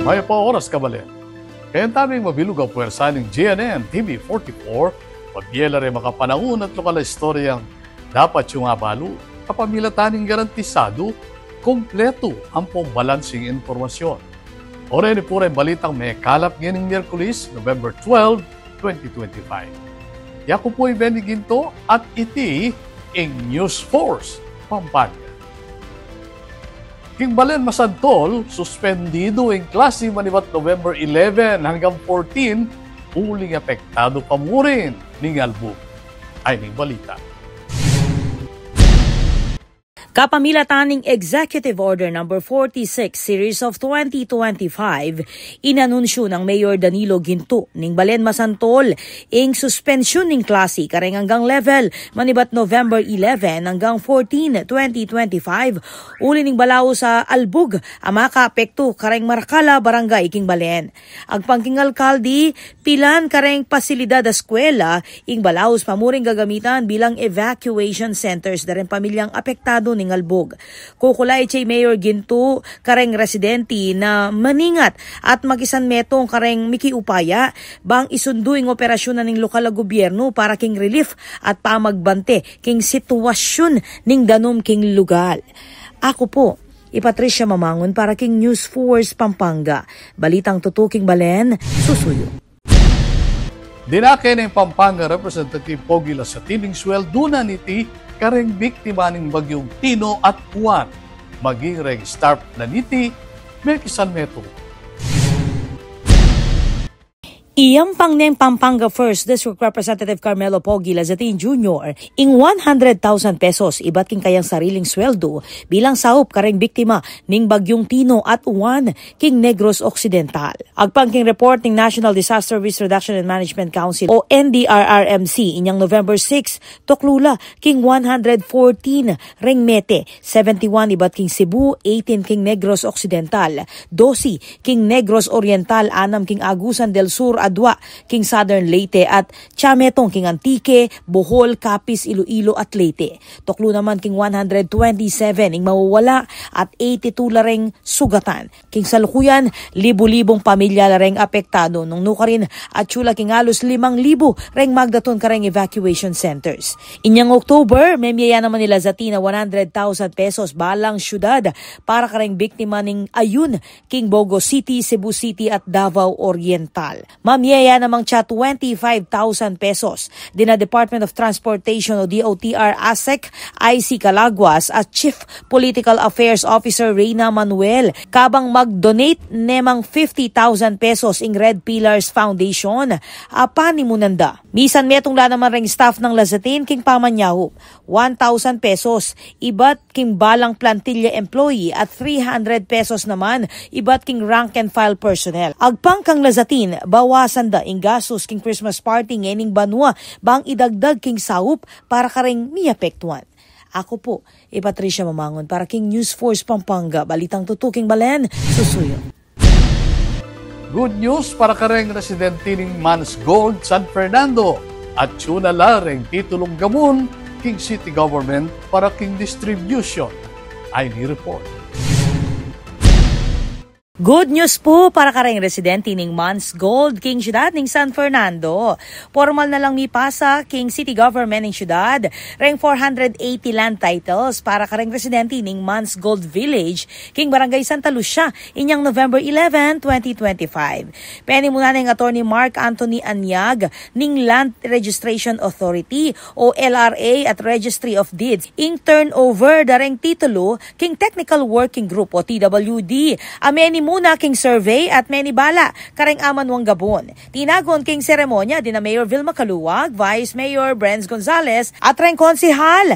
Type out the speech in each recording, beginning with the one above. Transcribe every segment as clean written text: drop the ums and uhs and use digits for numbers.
May pa oras kabalen. Kaya taming mabilog ang puwersa ng GNN TV44, pagyela rin makapanahon at lokal na istoryang dapat yung abalo, kapamilataning garantisado, kompleto ang pambalansing informasyon. Ore ni pura balitang may kalap ngayon Miyerkules, November 12, 2025. Yako po'y Benny Ginto at iti ang News Force, Pampanga. King Balen Masantol, suspendido ang klase manibat November 11 hanggang 14, uling apektado pa mo rin ng album. Ay ning balita. Kapamilataning Executive Order No. 46 Series of 2025, inanunsyo ng Mayor Danilo Ginto ning Balen Masantol ing suspensyon ning klase kareng hanggang level manibat November 11 hanggang 14, 2025 uli ning balaw sa Albug ang makaapekto kareng Marcala Barangay King Balen. Ang pangking alkalde pilan kareng pasilidad a eskwela ing balaos pamuring gagamitan bilang evacuation centers daring pamilyang apektado ning Albog. Kukulay chay Mayor Ginto kareng residente na maningat at magisan metong kareng mikiupaya bang isunduing operasyon na ning lokal na gobyerno para king relief at pamagbante king sitwasyon ning danom king lugal. Ako po, Patricia Mamangon para king News Force Pampanga. Balitang tutuking Balen, susuyo. Dinakin ng Pampanga Representative Pogi Lasatining sweldo niti kareng biktima ng bagyong Tino at Juan. Maging reng start na niti, Melkisan Meto. Iyang pangneng Pampanga 1st District Representative Carmelo Pogi Lazatin Jr. ing 100,000 pesos iba't king kayang sariling sweldo bilang sahop kareng biktima ning bagyong Tino at Juan king Negros Occidental. Agpangking report ning National Disaster Risk Reduction and Management Council o NDRRMC inyang November 6 toklula king 114 reng Mete, 71 iba't king Cebu, 18 king Negros Occidental, 12 king Negros Oriental, 6 king Agusan del Sur Adwa, king Southern Leyte at Chametong king Antique, Bohol, Capiz, Iloilo at Leyte. Toklo naman king 127 ing mawawala at 82 lareng sugatan. King salukuyan, libu-libong pamilya lareng apektado nung nukarin at tsula king halos 5,000 reng magdaton kareng evacuation centers. Inyang October, may miyaya naman nila Zatina 100,000 pesos balang syudad para kareng biktima ning Ayun, king Bogo City, Cebu City at Davao Oriental. Mamiyaya namang tsa 25,000 pesos din na Department of Transportation o DOTR ASEC, IC Calaguas at Chief Political Affairs Officer Reyna Manuel kabang mag-donate nemang 50,000 pesos ing Red Pillars Foundation panimunanda. Misan metong la naman ring staff ng Lazatin king Pamanyahu 1,000 pesos iba't king balang plantilla employee at 300 pesos naman iba't king rank and file personnel. Agpang kang Lazatin bawasan da ing gastos king Christmas party ngening banwa bang idagdag king saup para kareng miapektuan. Ako po, Patricia Mamangon para king News Force Pampanga. Balitang tutuking Balen, susuyo. Good news para kareng residente ng Mans Gold, San Fernando at tsunala reng titulong gamon king city government para king distribution. Ay ni report. Good news po para kareng residente ning Mans Gold, king syudad ning San Fernando. Formal na lang mipasa king city government ning syudad, reng 480 land titles para kareng residente ning Mans Gold Village, king Barangay Santa Lucia, inyang November 11, 2025. Peni muna ning attorney Mark Anthony Anyag ning Land Registration Authority o LRA at Registry of Deeds, ing turnover dareng titulo king Technical Working Group o TWD. Ameni muna king survey at many bala kareng Amanwang Gabon. Tinagon king seremonya din na Mayor Vilma Caluwag, Vice Mayor Brenz Gonzales at reng konsihal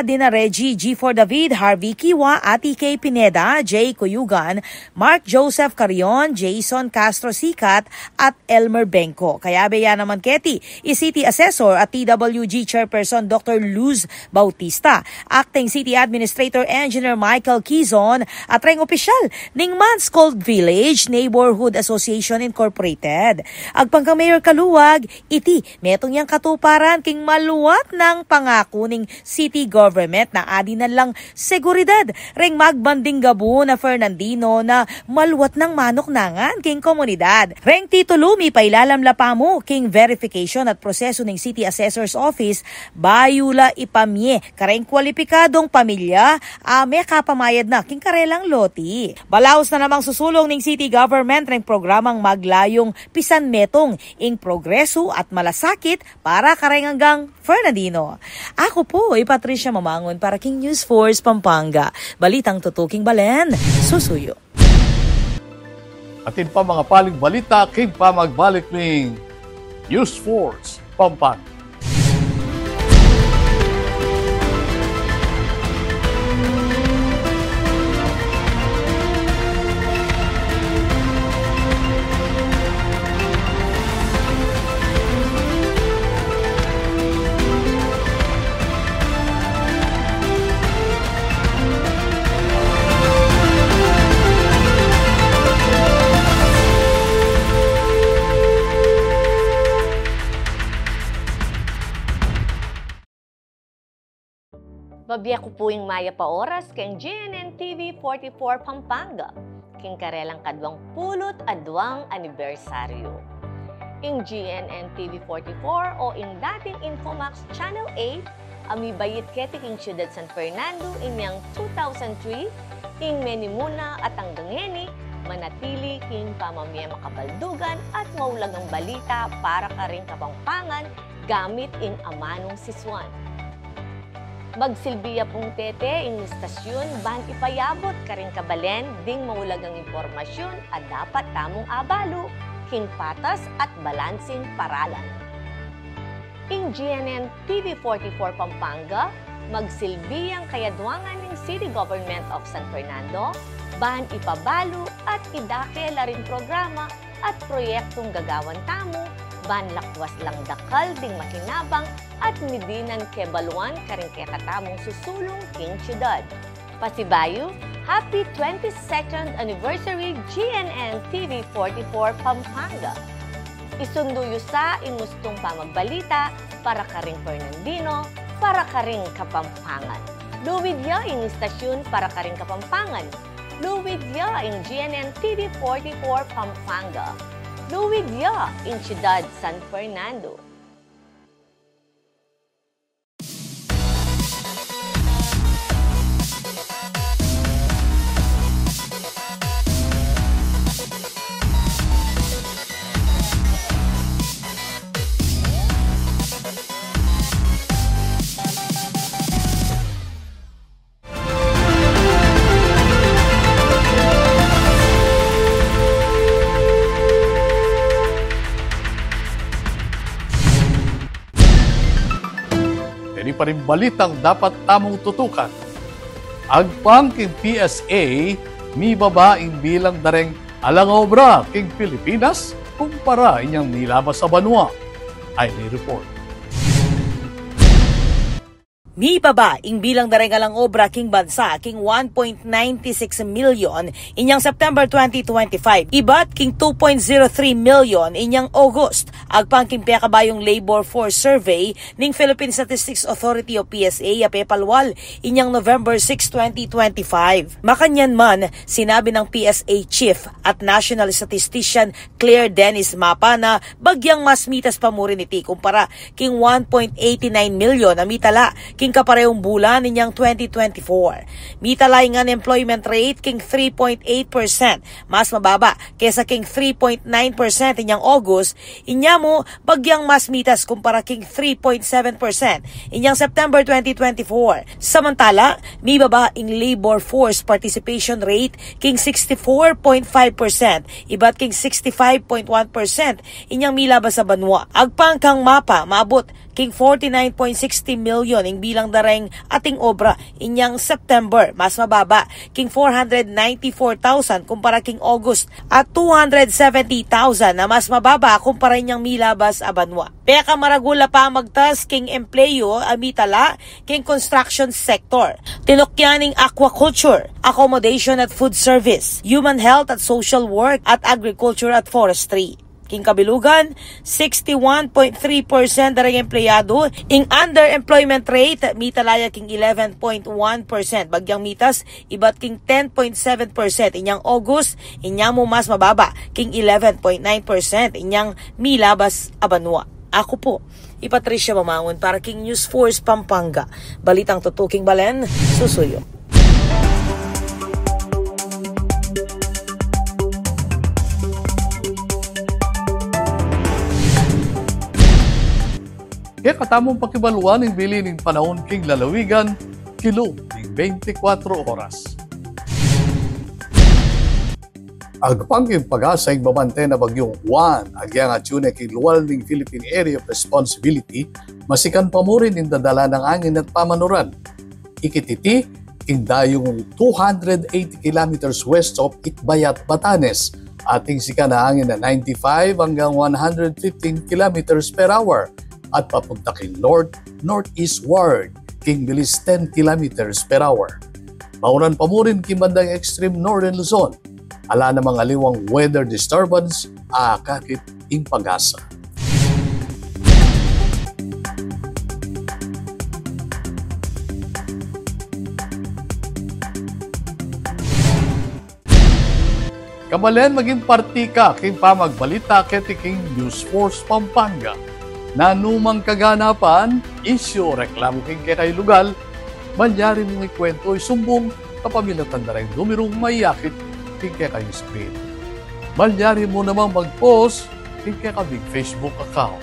din na Reggie G4 David, Harvey Kiwa, Ati K. Pineda, Jay Cuyugan, Mark Joseph Carion, Jason Castro Sikat at Elmer Benko. Kaya beya naman keti, City Assessor at TWG Chairperson Dr. Luz Bautista, Acting City Administrator Engineer Michael Quizon at reng opisyal ning Mans Gold Gold Village Neighborhood Association Incorporated. Agpangka Mayor Kaluwag, iti metong yang katuparan king maluwat ng pangako ning city government na adi na lang seguridad reng magbanding gabu na Fernandino na maluwat ng manok nangan king komunidad. Reng titulo mi pailalamlapa mo king verification at proseso ning City Assessor's Office bayula ipamye kareng kwalipikadong pamilya ame kapamayad na king karelang loti. Balaos na namang susulong ning city government reng programang maglayong pisan metong ing progreso at malasakit para kareng hanggang Fernandino. Ako po ay Patricia Mamangon para King News Force Pampanga. Balitang tutuking balen, susuyo. Atin pa mga paling balita, king pa magbalik ning News Force Pampanga. Babiya ko po yung Maya pa oras keng GNN TV 44 Pampanga, king karelang kadwang pulot adwang anibersaryo. Ing GNN TV 44 o ing dating Infomax Channel 8, ami bayit keti king Ciudad San Fernando inyang 2003, ing menimuna at hanggang ngeni, manatili king pamamaya makabaldugan at maulagang balita para karing kapampangan gamit ing amanong siswan. Magsilbiya pong tete ing istasyon ban ipayabot karing kabalen ding maulagang impormasyon at dapat tamong abalo king patas at balansing paralan. Ing GNN TV 44 Pampanga, magsilbiyang kayadwangan ng City Government of San Fernando ban ipabalo at idake laring programa at proyektong gagawan tamo ban lakwas lang dakal ding makinabang at midinan kebaluan karing kekatamong susulong king siyudad. Pasibayo, happy 22nd anniversary GNN TV 44 Pampanga. Isunduyo sa inustong pamagbalita para karing Fernandino, para karing Kapampangan. Luwidya ing istasyon para karing Kapampangan. Luwidya ing GNN TV 44 Pampanga. Luwidya ing Ciudad San Fernando. Hindi pa rin balitang dapat tamong tutukan. Agpang king PSA, mi babaeng bilang dareng alang obra king Pilipinas kumpara inyang nilabas sa banwa. Ay may report. Mi baba ing bilang darengalang obra king bansa king 1.96 million inyang September 2025. Ibat king 2.03 million inyang August. Agpang king pekabayong labor force survey ning Philippine Statistics Authority o PSA ape palwal inyang November 6, 2025. Makanyan man, sinabi ng PSA Chief at National Statistician Claire Dennis Mapa na bagyang mas mitas pa mo rin iti kumpara king 1.89 million na mitala king kaparehong bulan ninyang 2024. Mitalay nga unemployment rate king 3.8%, mas mababa kesa king 3.9% inyang August, inyamo bagyang mas mitas kumpara king 3.7% inyang September 2024. Samantala, mi baba ing labor force participation rate king 64.5%, ibat king 65.1% inyang milabas sa banwa. Agpang kang Mapa maabot king 49.60 million ing bilang bilang dareng ating obra inyang September mas mababa king 494,000 kumpara king August at 270,000 na mas mababa kumpara inyang milabas a banwa. Peka maragula pa magtas king empleyo amitala king construction sector. Tinukyaning aquaculture, accommodation at food service, human health at social work at agriculture at forestry. King kabilugan, 61.3% darang empleyado. Ing underemployment rate, mitalaya king 11.1%. Bagyang mitas, ibat king 10.7%. Inyang August, inyang mo mas mababa, king 11.9%. Inyang milabas abanwa. Ako po, Patricia Mamangon para King News Force Pampanga. Balitang tutuking balen, susuyo. Kaya katamong pakibaluan ng bili ng panahon king lalawigan, kilo ng 24 oras. Agpangking pag-asa yung babante na bagyong Juan, agyang atyune king luwal ng Philippine Area of Responsibility, masikan pa mo rin yung dadala ng angin at pamanuran. Ikititi, king dayong 280 kilometers west of Itbayat, Batanes, ating sikan na angin na 95 hanggang 115 kilometers per hour, at papunta king north-northeastward, king bilis 10 kilometers per hour. Mauran pa mo rin king bandang extreme northern Luzon. Ala na mga liwang weather disturbance, kakit ing pag-asa. Kabalen maging partika king pamagbalita keti king News Force Pampanga. Nanumang kaganapan, isyo, reklamo king kay lugal, manyari mong ikwento ay sumbong kapamilatan na rin dumirong mayakit king kay screen. Manyari mo namang mag-post king kay big Facebook account.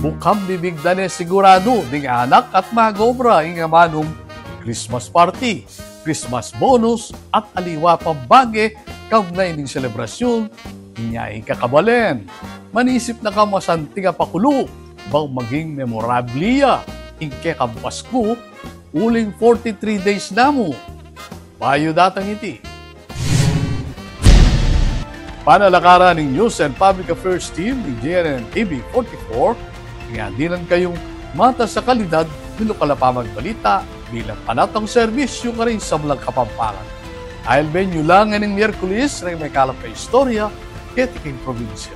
Bukang bibig dane sigurado ding anak at magobra ing amanong Christmas party, Christmas bonus at aliwa pambage kaugnay ning selebrasyon inyay kakabalen. Manisip na ka masanting pakulo, bang maging memorabliya, ingke kampasko, uling 43 days na mo. Bayo datang iti. Panalakaran ng News and Public Affairs Team ng JNN TV 44, nga dinan kayong mata sa kalidad, nilukala pa magbalita, bilang panatang serbisyo ka rin sa Blag Kapampangan. I'll venue lang ng Miyerkules, rin may kalap ka istorya, ketiking probinsya.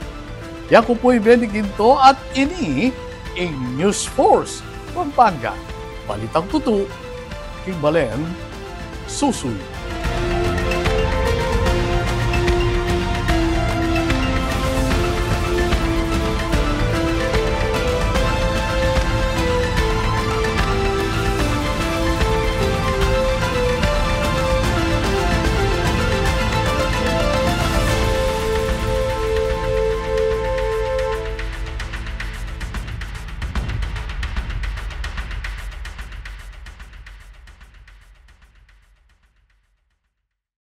Yaku po'y beniginto at ini ing News Force Pampanga. Balitang tutu, king balen, susuy.